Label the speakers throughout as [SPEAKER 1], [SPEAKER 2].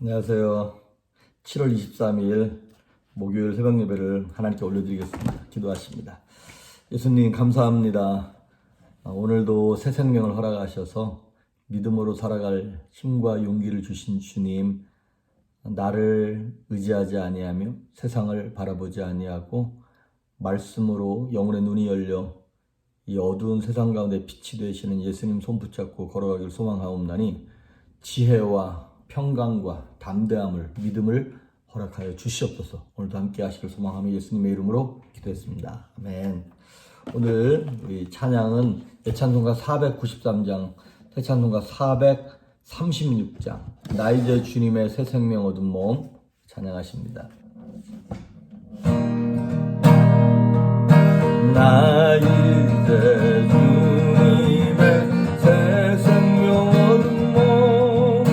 [SPEAKER 1] 안녕하세요. 7월 23일 목요일 새벽 예배를 하나님께 올려드리겠습니다. 기도하십니다. 예수님 감사합니다. 오늘도 새 생명을 허락하셔서 믿음으로 살아갈 힘과 용기를 주신 주님, 나를 의지하지 아니하며 세상을 바라보지 아니하고 말씀으로 영혼의 눈이 열려 이 어두운 세상 가운데 빛이 되시는 예수님 손 붙잡고 걸어가길 소망하옵나니 지혜와 평강과 담대함을, 믿음을 허락하여 주시옵소서. 오늘도 함께 하시길 소망하며 예수님의 이름으로 기도했습니다. 아멘. 오늘 우리 찬양은 예찬송가 493장, 새찬송가 436장, 나 이제 주님의 새 생명 얻은 몸 찬양하십니다. 나 이제 주님의 새 생명 얻은 몸,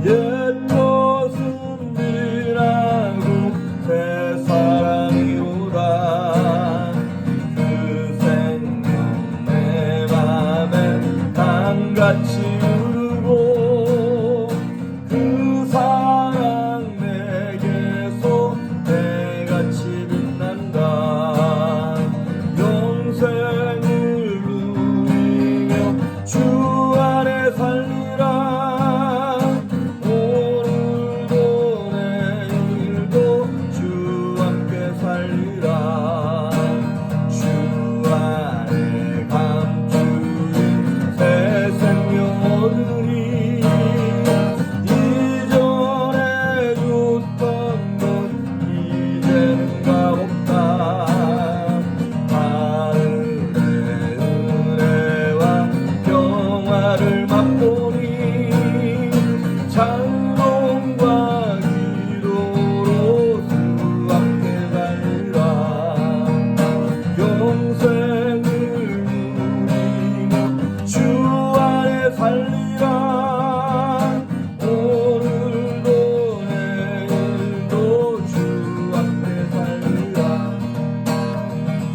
[SPEAKER 1] 옛 것은 지나고 새 사랑이로다. 그 생명 내 맘에 강같이 흐르고 그 사랑 내게서 해같이 빛난다. 영생을 누리며 주 안에 살리라. 오늘도 내일도 주 함께 살리라. 주 안에 감추인 새 생명 얻으리. 이전에 줬던 것 이제는 값없다. 하늘의 은혜와 평화를 맛보니 찬송과 기도로 주 함께 살리라. 영생을 누리며 주 안에 살리라. 오늘도 내일도 주 함께 살리라.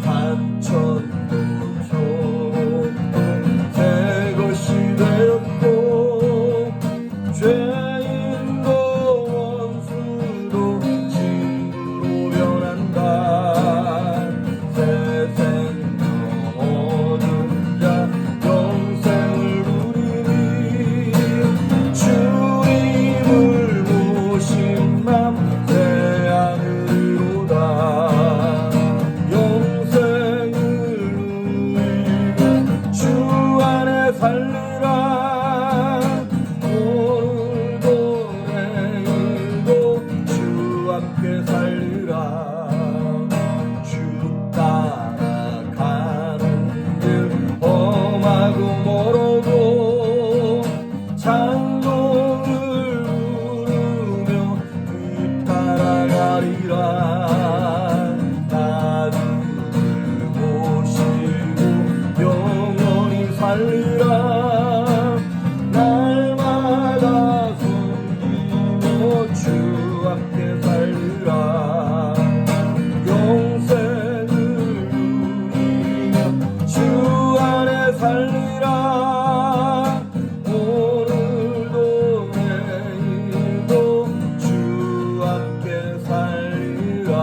[SPEAKER 1] 한천도 좋고 새 것이 되었고 죄인도 원수도 친구로 변한다. 새 생명 얻은 자 영생을 누리니 주님을 모신 맘 새 하늘이로다. 영생을 누리며 주 안에 살리라. 오늘도 내일도 주 함께 살리라. 주 따라가는 길 험하고 멀어도 찬송을 부르며 뒤따라가리라. 나주를 모시고 영원히 살리라. 날마다 섬기며 주 함께 살리라. 영생을 누리며 주 안에 살리라. 오늘도 내일도 주 함께 살리라.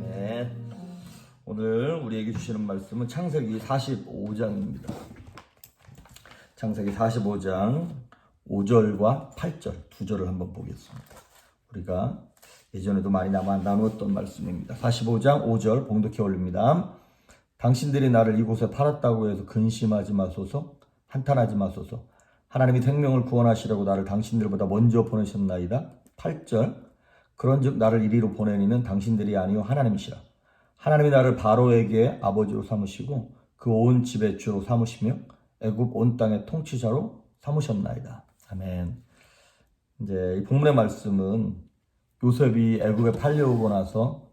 [SPEAKER 1] 네. 오늘 우리에게 주시는 말씀은 창세기 45장입니다. 창세기 45장 5절과 8절 두 절을 한번 보겠습니다. 우리가 예전에도 많이 나누었던 말씀입니다. 45장 5절 봉독해 올립니다. 당신들이 나를 이곳에 팔았다고 해서 근심하지 마소서, 한탄하지 마소서. 하나님이 생명을 구원하시려고 나를 당신들보다 먼저 보내셨나이다. 8절 그런즉 나를 이리로 보내니는 당신들이 아니요 하나님이시라. 하나님이 나를 바로에게 아버지로 삼으시고 그 온 집의 주로 삼으시며 애굽 온 땅의 통치자로 삼으셨나이다. 아멘. 이제 이 본문의 말씀은 요셉이 애굽에 팔려오고 나서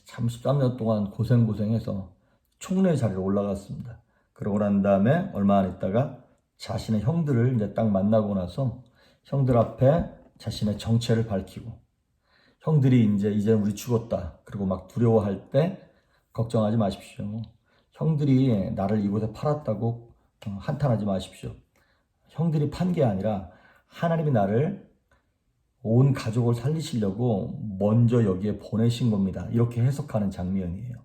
[SPEAKER 1] 참 13년 동안 고생해서 총리 자리로 올라갔습니다. 그러고 난 다음에 얼마 안 있다가 자신의 형들을 이제 딱 만나고 나서 형들 앞에 자신의 정체를 밝히고 형들이 이제 우리 죽었다. 그리고 막 두려워할 때 걱정하지 마십시오. 형들이 나를 이곳에 팔았다고 한탄하지 마십시오. 형들이 판 게 아니라 하나님이 나를 온 가족을 살리시려고 먼저 여기에 보내신 겁니다. 이렇게 해석하는 장면이에요.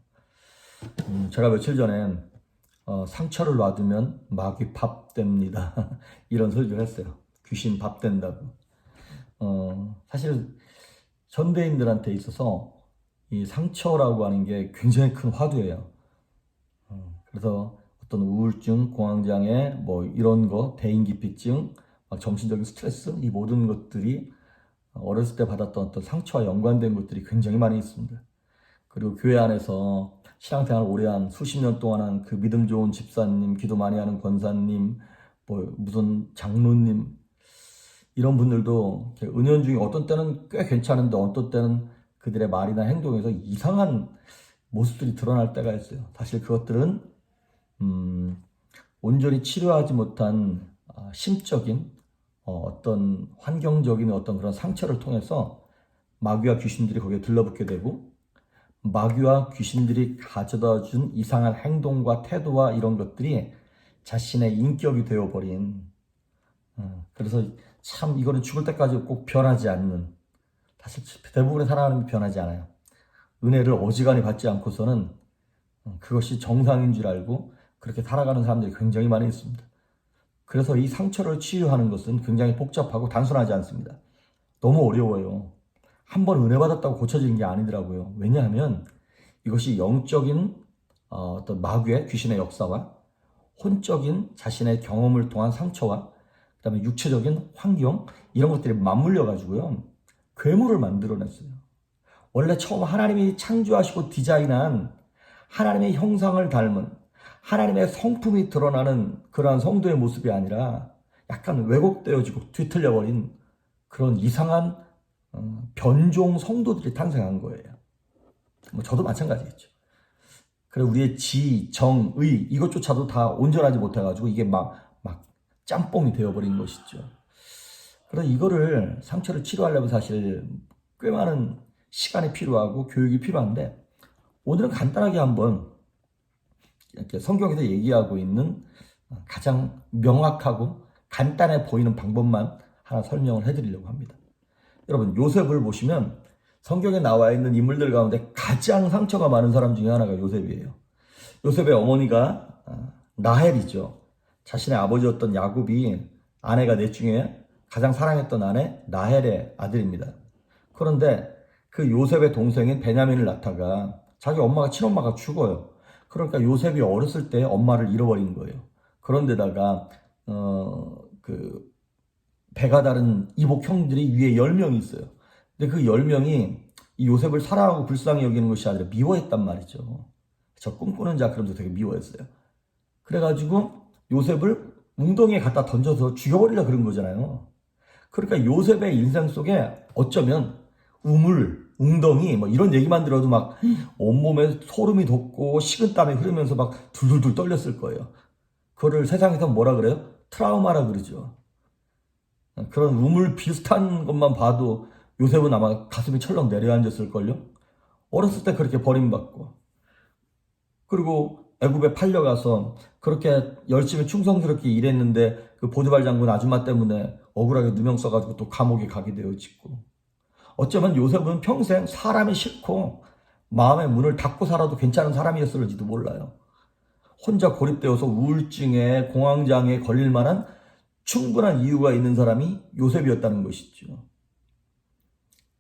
[SPEAKER 1] 제가 며칠 전에 상처를 놔두면 마귀 밥 됩니다. 이런 설교를 했어요. 귀신 밥 된다고. 사실 현대인들한테 있어서 이 상처라고 하는 게 굉장히 큰 화두예요. 그래서 어떤 우울증, 공황장애, 뭐 이런 거, 대인기피증, 막 정신적인 스트레스, 이 모든 것들이 어렸을 때 받았던 어떤 상처와 연관된 것들이 굉장히 많이 있습니다. 그리고 교회 안에서 신앙생활 오래 한 수십 년 동안 한 그 믿음 좋은 집사님, 기도 많이 하는 권사님, 뭐 무슨 장로님, 이런 분들도 은연중에 어떤 때는 꽤 괜찮은데 어떤 때는 그들의 말이나 행동에서 이상한 모습들이 드러날 때가 있어요. 사실 그것들은 온전히 치료하지 못한 심적인 어떤 환경적인 어떤 그런 상처를 통해서 마귀와 귀신들이 거기에 들러붙게 되고, 마귀와 귀신들이 가져다 준 이상한 행동과 태도와 이런 것들이 자신의 인격이 되어버린, 그래서 참 이거는 죽을 때까지 꼭 변하지 않는, 사실 대부분의 사람은 변하지 않아요. 은혜를 어지간히 받지 않고서는 그것이 정상인 줄 알고 그렇게 살아가는 사람들이 굉장히 많이 있습니다. 그래서 이 상처를 치유하는 것은 굉장히 복잡하고 단순하지 않습니다. 너무 어려워요. 한번 은혜 받았다고 고쳐지는 게 아니더라고요. 왜냐하면 이것이 영적인 어떤 마귀의 귀신의 역사와 혼적인 자신의 경험을 통한 상처와 그다음에 육체적인 환경, 이런 것들이 맞물려 가지고요, 괴물을 만들어냈어요. 원래 처음 하나님이 창조하시고 디자인한 하나님의 형상을 닮은 하나님의 성품이 드러나는 그러한 성도의 모습이 아니라 약간 왜곡되어지고 뒤틀려버린 그런 이상한 변종 성도들이 탄생한 거예요. 뭐 저도 마찬가지겠죠. 그래, 우리의 지, 정, 의, 이것조차도 다 온전하지 못해가지고 이게 막 짬뽕이 되어버린 것이죠. 그래서 이거를, 상처를 치료하려면 사실 꽤 많은 시간이 필요하고 교육이 필요한데, 오늘은 간단하게 한번 이렇게 성경에서 얘기하고 있는 가장 명확하고 간단해 보이는 방법만 하나 설명을 해드리려고 합니다. 여러분, 요셉을 보시면 성경에 나와 있는 인물들 가운데 가장 상처가 많은 사람 중에 하나가 요셉이에요. 요셉의 어머니가 라헬이죠. 자신의 아버지였던 야곱이 아내가 넷 중에 가장 사랑했던 아내 라헬의 아들입니다. 그런데 그 요셉의 동생인 베냐민을 낳다가 자기 엄마가, 친엄마가 죽어요. 그러니까 요셉이 어렸을 때 엄마를 잃어버린 거예요. 그런데다가 그 배가 다른 이복 형들이 위에 10명이 있어요. 근데 그 10명이 이 요셉을 사랑하고 불쌍히 여기는 것이 아니라 미워했단 말이죠. 저 꿈꾸는 자, 그러면서 되게 미워했어요. 그래가지고 요셉을 웅덩이에 갖다 던져서 죽여버리려 그런 거잖아요. 그러니까 요셉의 인생 속에 어쩌면 우물, 웅덩이, 뭐 이런 얘기만 들어도 막 온몸에 소름이 돋고 식은땀이 흐르면서 막 둘둘둘 떨렸을 거예요. 그거를 세상에서 뭐라 그래요? 트라우마라 그러죠. 그런 우물 비슷한 것만 봐도 요셉은 아마 가슴이 철렁 내려앉았을걸요? 어렸을 때 그렇게 버림받고, 그리고 애굽에 팔려가서 그렇게 열심히 충성스럽게 일했는데 그 보디발 장군 아줌마 때문에 억울하게 누명 써가지고 또 감옥에 가게 되어지고, 어쩌면 요셉은 평생 사람이 싫고 마음의 문을 닫고 살아도 괜찮은 사람이었을지도 몰라요. 혼자 고립되어서 우울증에, 공황장애에 걸릴 만한 충분한 이유가 있는 사람이 요셉이었다는 것이죠.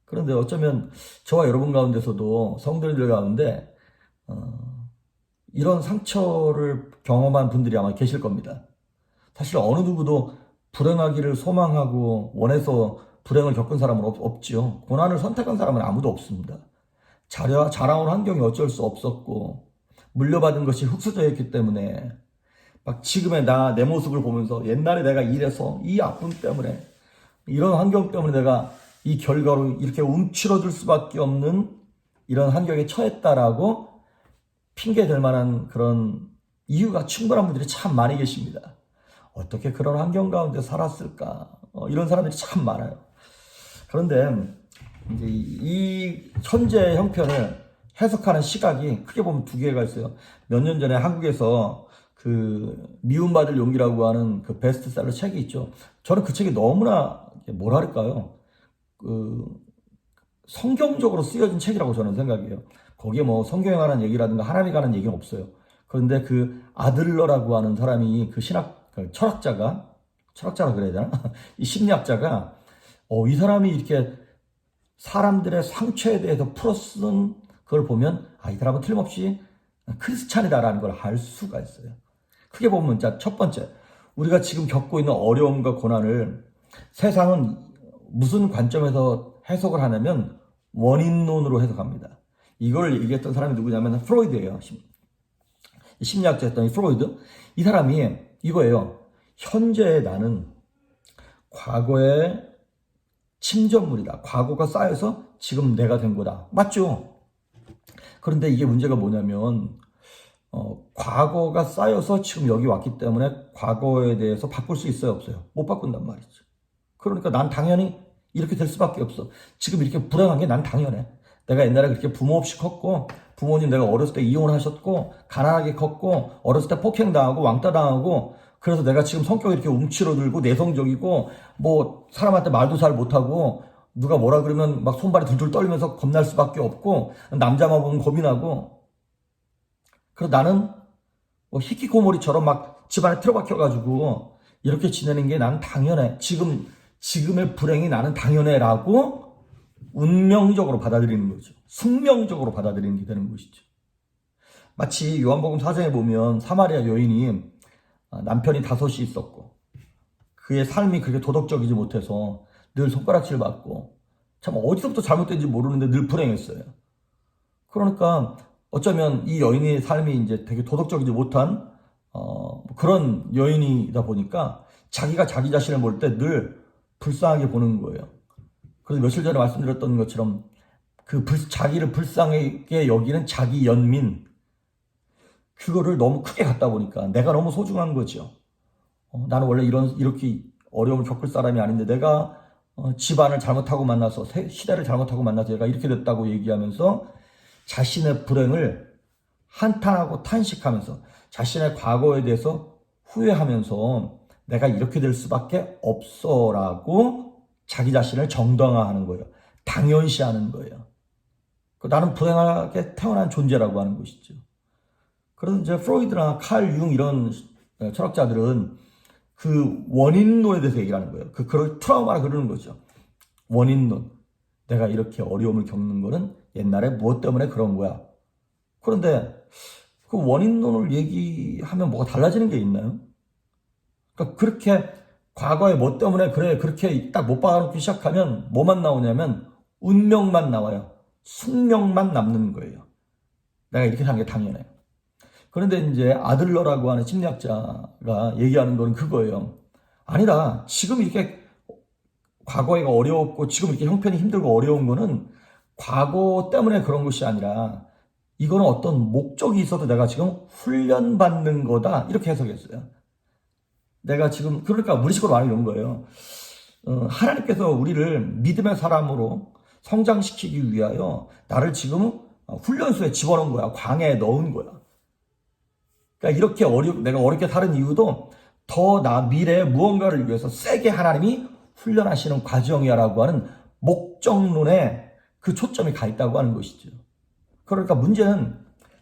[SPEAKER 1] 그런데 어쩌면 저와 여러분 가운데서도, 성도님들 가운데 이런 상처를 경험한 분들이 아마 계실 겁니다. 사실 어느 누구도 불행하기를 소망하고 원해서 불행을 겪은 사람은 없지요. 고난을 선택한 사람은 아무도 없습니다. 자라온 환경이 어쩔 수 없었고 물려받은 것이 흙수저였기 때문에 막 지금의 내 모습을 보면서 옛날에 내가 이래서 이 아픔 때문에, 이런 환경 때문에 내가 이 결과로 이렇게 움츠러들 수밖에 없는 이런 환경에 처했다라고 핑계댈 만한 그런 이유가 충분한 분들이 참 많이 계십니다. 어떻게 그런 환경 가운데 살았을까? 이런 사람들이 참 많아요. 그런데 이제 이 현재 형편을 해석하는 시각이 크게 보면 두 개가 있어요. 몇 년 전에 한국에서 미움받을 용기라고 하는 그 베스트셀러 책이 있죠. 저는 그 책이 너무나 뭐랄까요, 성경적으로 쓰여진 책이라고 저는 생각해요. 거기에 뭐 성경에 관한 얘기라든가 하나님에 관한 얘기는 없어요. 그런데 그 아들러라고 하는 사람이 그 철학자라 그래야 되나? 이 심리학자가 이 사람이 이렇게 사람들의 상처에 대해서 풀어쓴 그걸 보면 이 사람은 틀림없이 크리스찬이다라는 걸 알 수가 있어요. 크게 보면 자, 첫 번째, 우리가 지금 겪고 있는 어려움과 고난을 세상은 무슨 관점에서 해석을 하냐면 원인론으로 해석합니다. 이걸 얘기했던 사람이 누구냐면 프로이드예요. 심리학자였던 이 프로이드. 이 사람이 이거예요. 현재의 나는 과거의 침전물이다. 과거가 쌓여서 지금 내가 된 거다. 맞죠? 그런데 이게 문제가 뭐냐면 과거가 쌓여서 지금 여기 왔기 때문에 과거에 대해서 바꿀 수 있어요, 없어요? 못 바꾼단 말이죠. 그러니까 난 당연히 이렇게 될 수밖에 없어. 지금 이렇게 불행한 게 난 당연해. 내가 옛날에 그렇게 부모 없이 컸고, 부모님 내가 어렸을 때 이혼을 하셨고, 가난하게 컸고, 어렸을 때 폭행당하고, 왕따 당하고, 그래서 내가 지금 성격이 이렇게 움츠러들고, 내성적이고, 뭐, 사람한테 말도 잘 못하고, 누가 뭐라 그러면 막 손발이 둘둘 떨리면서 겁날 수밖에 없고, 남자만 보면 겁이 나고, 그래서 나는 뭐 히키코모리처럼 막 집안에 틀어박혀가지고, 이렇게 지내는 게 난 당연해. 지금의 불행이 나는 당연해라고 운명적으로 받아들이는 거죠. 숙명적으로 받아들이는 게 되는 것이죠. 마치 요한복음 4장에 보면 사마리아 여인이 남편이 5이 있었고 그의 삶이 그렇게 도덕적이지 못해서 늘 손가락질 받고 참 어디서부터 잘못된지 모르는데 늘 불행했어요. 그러니까 어쩌면 이 여인의 삶이 이제 되게 도덕적이지 못한 그런 여인이다 보니까 자기가 자기 자신을 볼 때 늘 불쌍하게 보는 거예요. 그래서 며칠 전에 말씀드렸던 것처럼 자기를 불쌍하게 여기는 자기 연민, 그거를 너무 크게 갖다 보니까 내가 너무 소중한 거죠. 나는 원래 이렇게 어려움을 겪을 사람이 아닌데 내가 집안을 잘못하고 만나서 시대를 잘못하고 만나서 내가 이렇게 됐다고 얘기하면서 자신의 불행을 한탄하고 탄식하면서 자신의 과거에 대해서 후회하면서 내가 이렇게 될 수밖에 없어라고 자기 자신을 정당화하는 거예요. 당연시하는 거예요. 나는 불행하게 태어난 존재라고 하는 것이죠. 그래서 이제 프로이드나 칼 융 이런 철학자들은 그 원인론에 대해서 얘기를 하는 거예요. 그걸 트라우마라 그러는 거죠. 원인론. 내가 이렇게 어려움을 겪는 거는 옛날에 무엇 때문에 그런 거야. 그런데 그 원인론을 얘기하면 뭐가 달라지는 게 있나요? 그러니까 그렇게 과거에 뭐 때문에 그래 그렇게 딱 못 박아놓기 시작하면 뭐만 나오냐면 운명만 나와요. 숙명만 남는 거예요. 내가 이렇게 사는 게 당연해요. 그런데 이제 아들러라고 하는 심리학자가 얘기하는 거는 그거예요. 아니다. 지금 이렇게 과거가 어려웠고 지금 이렇게 형편이 힘들고 어려운 거는 과거 때문에 그런 것이 아니라 이거는 어떤 목적이 있어도 내가 지금 훈련받는 거다. 이렇게 해석했어요. 내가 지금 그러니까 무리식으로 말하는 이런 거예요. 하나님께서 우리를 믿음의 사람으로 성장시키기 위하여 나를 지금 훈련소에 집어넣은 거야. 광야에 넣은 거야. 그러니까 이렇게 내가 어렵게 살은 이유도 더 나 미래에 무언가를 위해서 세게 하나님이 훈련하시는 과정이야라고 하는 목적론에 그 초점이 가 있다고 하는 것이죠. 그러니까 문제는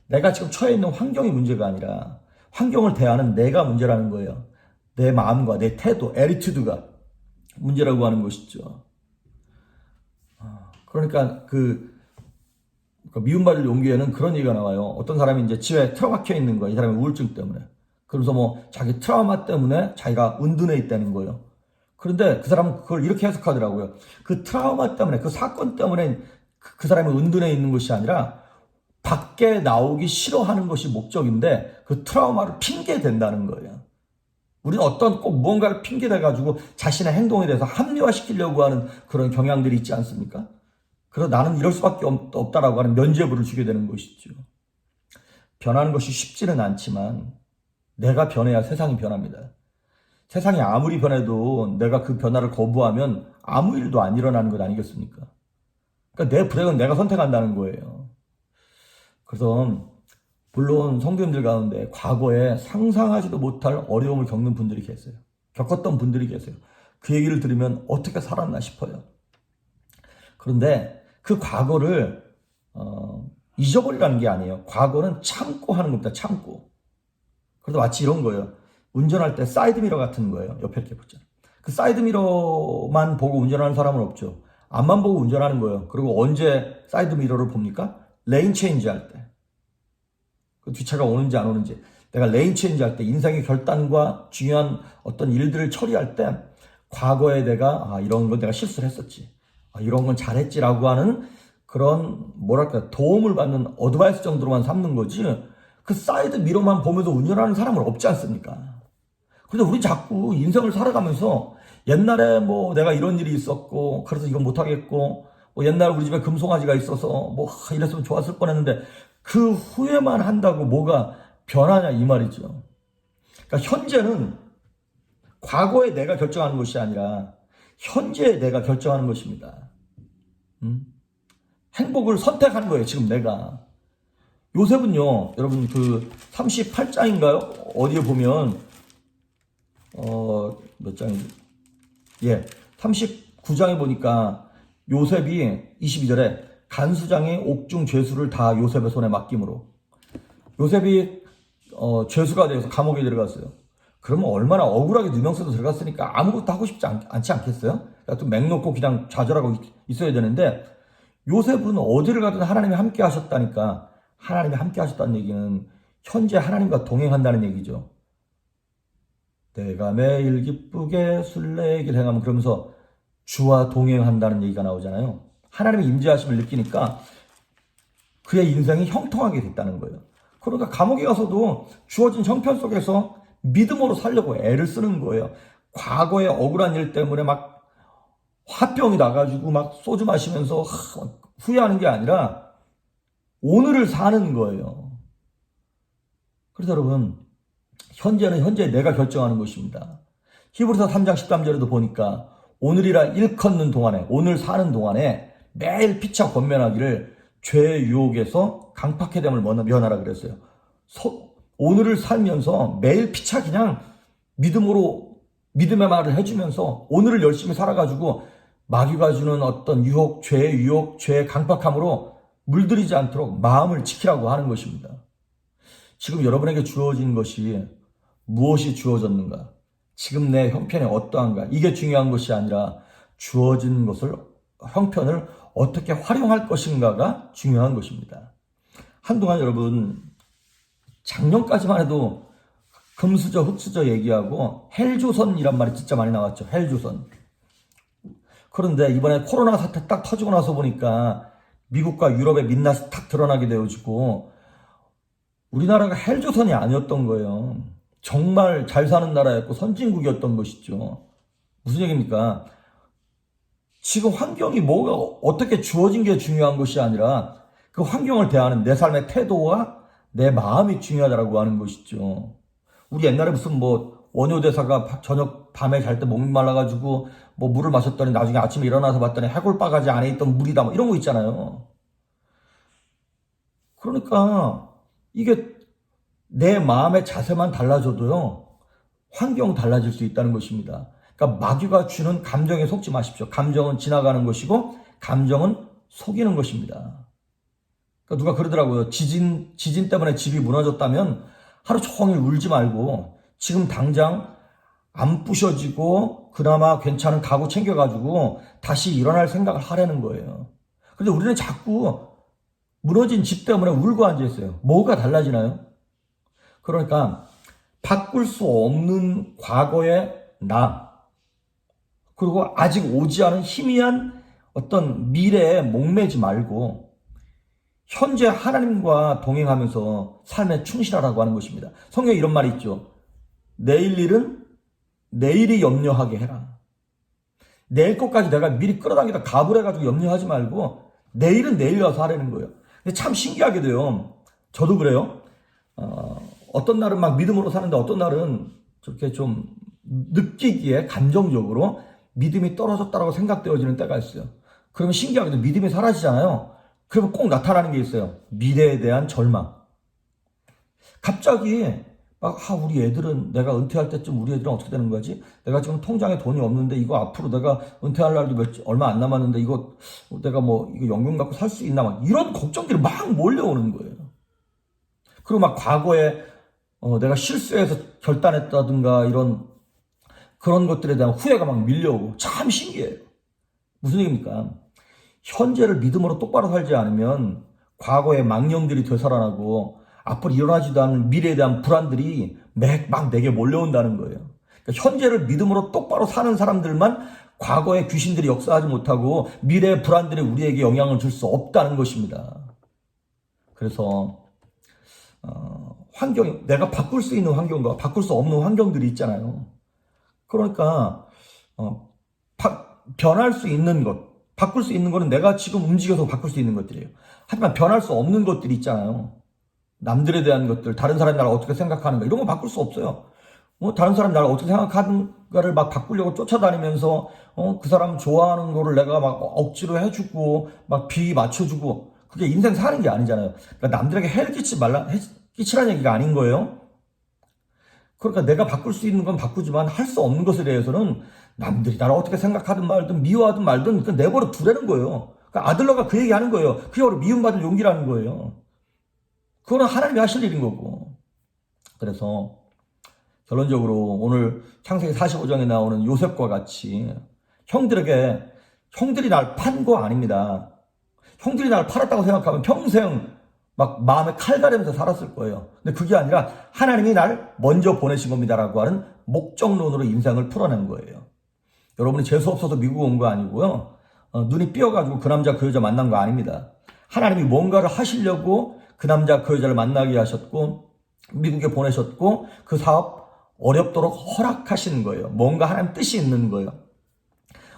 [SPEAKER 1] 내가 지금 처해 있는 환경이 문제가 아니라 환경을 대하는 내가 문제라는 거예요. 내 마음과 내 태도, 애티튜드가 문제라고 하는 것이죠. 그러니까 미움받을 용기에는 그런 얘기가 나와요. 어떤 사람이 이제 집에 틀어박혀 있는 거야. 이 사람의 우울증 때문에. 그러면서 뭐 자기 트라우마 때문에 자기가 은둔해 있다는 거예요. 그런데 그 사람은 그걸 이렇게 해석하더라고요. 그 트라우마 때문에, 그 사건 때문에 그 사람이 은둔해 있는 것이 아니라 밖에 나오기 싫어하는 것이 목적인데 그 트라우마를 핑계 댄다는 거예요. 우리는 꼭 무언가를 핑계대가지고 자신의 행동에 대해서 합리화시키려고 하는 그런 경향들이 있지 않습니까? 그래서 나는 이럴 수밖에 없다라고 하는 면죄부를 주게 되는 것이죠. 변하는 것이 쉽지는 않지만 내가 변해야 세상이 변합니다. 세상이 아무리 변해도 내가 그 변화를 거부하면 아무 일도 안 일어나는 것 아니겠습니까? 그러니까 내 불행은 내가 선택한다는 거예요. 그래서 물론 성도님들 가운데 과거에 상상하지도 못할 어려움을 겪는 분들이 계세요. 겪었던 분들이 계세요. 그 얘기를 들으면 어떻게 살았나 싶어요. 그런데 그 과거를 잊어버리라는 게 아니에요. 과거는 참고 하는 겁니다. 참고. 그래도 마치 이런 거예요. 운전할 때 사이드미러 같은 거예요. 옆에 이렇게 보자. 그 사이드미러만 보고 운전하는 사람은 없죠. 앞만 보고 운전하는 거예요. 그리고 언제 사이드미러를 봅니까? 레인 체인지 할 때. 그 뒤차가 오는지 안 오는지. 내가 레인 체인지 할 때, 인생의 결단과 중요한 어떤 일들을 처리할 때 과거에 내가 이런 건 내가 실수를 했었지. 이런 건 잘했지라고 하는 그런 뭐랄까 도움을 받는 어드바이스 정도로만 삼는 거지, 그 사이드 미러만 보면서 운전하는 사람은 없지 않습니까? 근데 우리 자꾸 인생을 살아가면서 옛날에 뭐 내가 이런 일이 있었고 그래서 이건 못하겠고, 뭐 옛날에 우리 집에 금송아지가 있어서 뭐 이랬으면 좋았을 뻔했는데 그 후회만 한다고 뭐가 변하냐 이 말이죠. 그러니까 현재는 과거에 내가 결정하는 것이 아니라 현재에 내가 결정하는 것입니다. 행복을 선택하는 거예요. 지금 내가. 요셉은요, 여러분 그 38장인가요? 어디에 보면 몇 장이지? 예, 39장에 보니까 요셉이 22절에 간수장의 옥중 죄수를 다 요셉의 손에 맡김으로, 요셉이 죄수가 되어서 감옥에 들어갔어요. 그러면 얼마나 억울하게 누명서도 들어갔으니까 아무것도 하고 싶지 않지 않겠어요? 그러니까 좀 맹놓고 그냥 좌절하고 있어야 되는데, 요셉은 어디를 가든 하나님이 함께 하셨다니까. 하나님이 함께 하셨다는 얘기는 현재 하나님과 동행한다는 얘기죠. 내가 매일 기쁘게 순례길 행하면, 그러면서 주와 동행한다는 얘기가 나오잖아요. 하나님의 임재하심을 느끼니까 그의 인생이 형통하게 됐다는 거예요. 그러니까 감옥에 가서도 주어진 형편 속에서 믿음으로 살려고 애를 쓰는 거예요. 과거의 억울한 일 때문에 막 화병이 나가지고 막 소주 마시면서 후회하는 게 아니라 오늘을 사는 거예요. 그래서 여러분, 현재는 현재 내가 결정하는 것입니다. 히브리서 3장 13절에도 보니까 오늘이라 일컫는 동안에, 오늘 사는 동안에 매일 피차 권면하기를 죄의 유혹에서 강팍해 됨을 면하라 그랬어요. 오늘을 살면서 매일 피차 그냥 믿음의 말을 해주면서 오늘을 열심히 살아가지고 마귀가 주는 어떤 유혹, 죄의 강팍함으로 물들이지 않도록 마음을 지키라고 하는 것입니다. 지금 여러분에게 주어진 것이 무엇이 주어졌는가? 지금 내 형편이 어떠한가? 이게 중요한 것이 아니라 주어진 것을, 형편을 어떻게 활용할 것인가가 중요한 것입니다. 한동안 여러분, 작년까지만 해도 금수저, 흑수저 얘기하고 헬조선이란 말이 진짜 많이 나왔죠. 헬조선. 그런데 이번에 코로나 사태 딱 터지고 나서 보니까 미국과 유럽의 민낯이 탁 드러나게 되어지고 우리나라가 헬조선이 아니었던 거예요. 정말 잘 사는 나라였고 선진국이었던 것이죠. 무슨 얘기입니까? 지금 환경이 뭐가 어떻게 주어진 게 중요한 것이 아니라 그 환경을 대하는 내 삶의 태도와 내 마음이 중요하다고 하는 것이죠. 우리 옛날에 무슨 뭐 원효대사가 저녁 밤에 잘 때 목말라가지고 뭐 물을 마셨더니 나중에 아침에 일어나서 봤더니 해골바가지 안에 있던 물이다, 뭐 이런 거 있잖아요. 그러니까 이게 내 마음의 자세만 달라져도요, 환경 달라질 수 있다는 것입니다. 그러니까 마귀가 주는 감정에 속지 마십시오. 감정은 지나가는 것이고 감정은 속이는 것입니다. 그러니까 누가 그러더라고요. 지진 때문에 집이 무너졌다면 하루 종일 울지 말고 지금 당장 안 부셔지고 그나마 괜찮은 가구 챙겨가지고 다시 일어날 생각을 하라는 거예요. 근데 우리는 자꾸 무너진 집 때문에 울고 앉아있어요. 뭐가 달라지나요? 그러니까 바꿀 수 없는 과거의 나, 그리고 아직 오지 않은 희미한 어떤 미래에 목매지 말고 현재 하나님과 동행하면서 삶에 충실하라고 하는 것입니다. 성경에 이런 말이 있죠. 내일 일은 내일이 염려하게 해라. 내일 것까지 내가 미리 끌어당기다 가불해가지고 염려하지 말고 내일은 내일 가서 하라는 거예요. 근데 참 신기하게도요. 저도 그래요. 어떤 날은 막 믿음으로 사는데 어떤 날은 저렇게 좀 느끼기에 감정적으로 믿음이 떨어졌다라고 생각되어지는 때가 있어요. 그러면 신기하게도 믿음이 사라지잖아요. 그러면 꼭 나타나는 게 있어요. 미래에 대한 절망. 갑자기 막 우리 애들은 내가 은퇴할 때쯤 우리 애들은 어떻게 되는 거지? 내가 지금 통장에 돈이 없는데 이거 앞으로 내가 은퇴할 날도 얼마 안 남았는데 이거 내가 뭐 이거 연금 갖고 살 수 있나 막 이런 걱정들이 막 몰려오는 거예요. 그리고 막 과거에 내가 실수해서 결단했다든가 이런 그런 것들에 대한 후회가 막 밀려오고 참 신기해요. 무슨 얘기입니까? 현재를 믿음으로 똑바로 살지 않으면 과거의 망령들이 되살아나고 앞으로 일어나지도 않은 미래에 대한 불안들이 막 내게 몰려온다는 거예요. 그러니까 현재를 믿음으로 똑바로 사는 사람들만 과거의 귀신들이 역사하지 못하고 미래의 불안들이 우리에게 영향을 줄 수 없다는 것입니다. 그래서 내가 바꿀 수 있는 환경과 바꿀 수 없는 환경들이 있잖아요. 그러니까 변할 수 있는 것, 바꿀 수 있는 거는 내가 지금 움직여서 바꿀 수 있는 것들이에요. 하지만 변할 수 없는 것들이 있잖아요. 남들에 대한 것들, 다른 사람이 나를 어떻게 생각하는가 이런 거 바꿀 수 없어요. 다른 사람이 나를 어떻게 생각하는가를 막 바꾸려고 쫓아다니면서 그 사람 좋아하는 거를 내가 막 억지로 해주고 막 비위 맞춰주고 그게 인생 사는 게 아니잖아요. 그러니까 남들에게 해를 끼치라는 얘기가 아닌 거예요. 그러니까 내가 바꿀 수 있는 건 바꾸지만 할 수 없는 것에 대해서는 남들이 나를 어떻게 생각하든 말든 미워하든 말든 그냥 내버려 두라는 거예요. 그러니까 아들러가 그 얘기하는 거예요. 그게 바로 미움받을 용기라는 거예요. 그거는 하나님이 하실 일인 거고. 그래서 결론적으로 오늘 창세기 45장에 나오는 요셉과 같이 형들이 날 판 거 아닙니다. 형들이 날 팔았다고 생각하면 평생 막 마음에 칼 가르면서 살았을 거예요. 근데 그게 아니라 하나님이 날 먼저 보내신 겁니다라고 하는 목적론으로 인생을 풀어낸 거예요. 여러분이 재수 없어서 미국 온 거 아니고요. 눈이 삐어가지고 그 남자 그 여자 만난 거 아닙니다. 하나님이 뭔가를 하시려고 그 남자 그 여자를 만나게 하셨고 미국에 보내셨고 그 사업 어렵도록 허락하시는 거예요. 뭔가 하나님 뜻이 있는 거예요.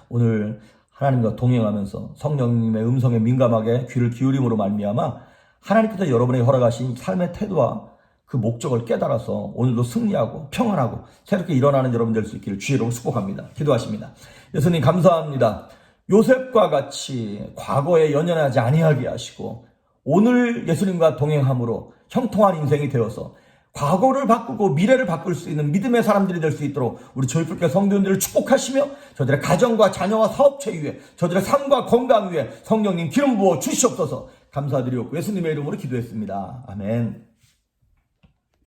[SPEAKER 1] 오늘 하나님과 동행하면서 성령님의 음성에 민감하게 귀를 기울임으로 말미암아 하나님께서 여러분에게 허락하신 삶의 태도와 그 목적을 깨달아서 오늘도 승리하고 평안하고 새롭게 일어나는 여러분 될 수 있기를 주의로 축복합니다. 기도하십니다. 예수님 감사합니다. 요셉과 같이 과거에 연연하지 아니하게 하시고 오늘 예수님과 동행함으로 형통한 인생이 되어서 과거를 바꾸고 미래를 바꿀 수 있는 믿음의 사람들이 될 수 있도록 우리 조이풀교회 성도님들을 축복하시며 저들의 가정과 자녀와 사업체 위에 저들의 삶과 건강 위에 성령님 기름 부어 주시옵소서 감사드리옵고 예수님의 이름으로 기도했습니다. 아멘.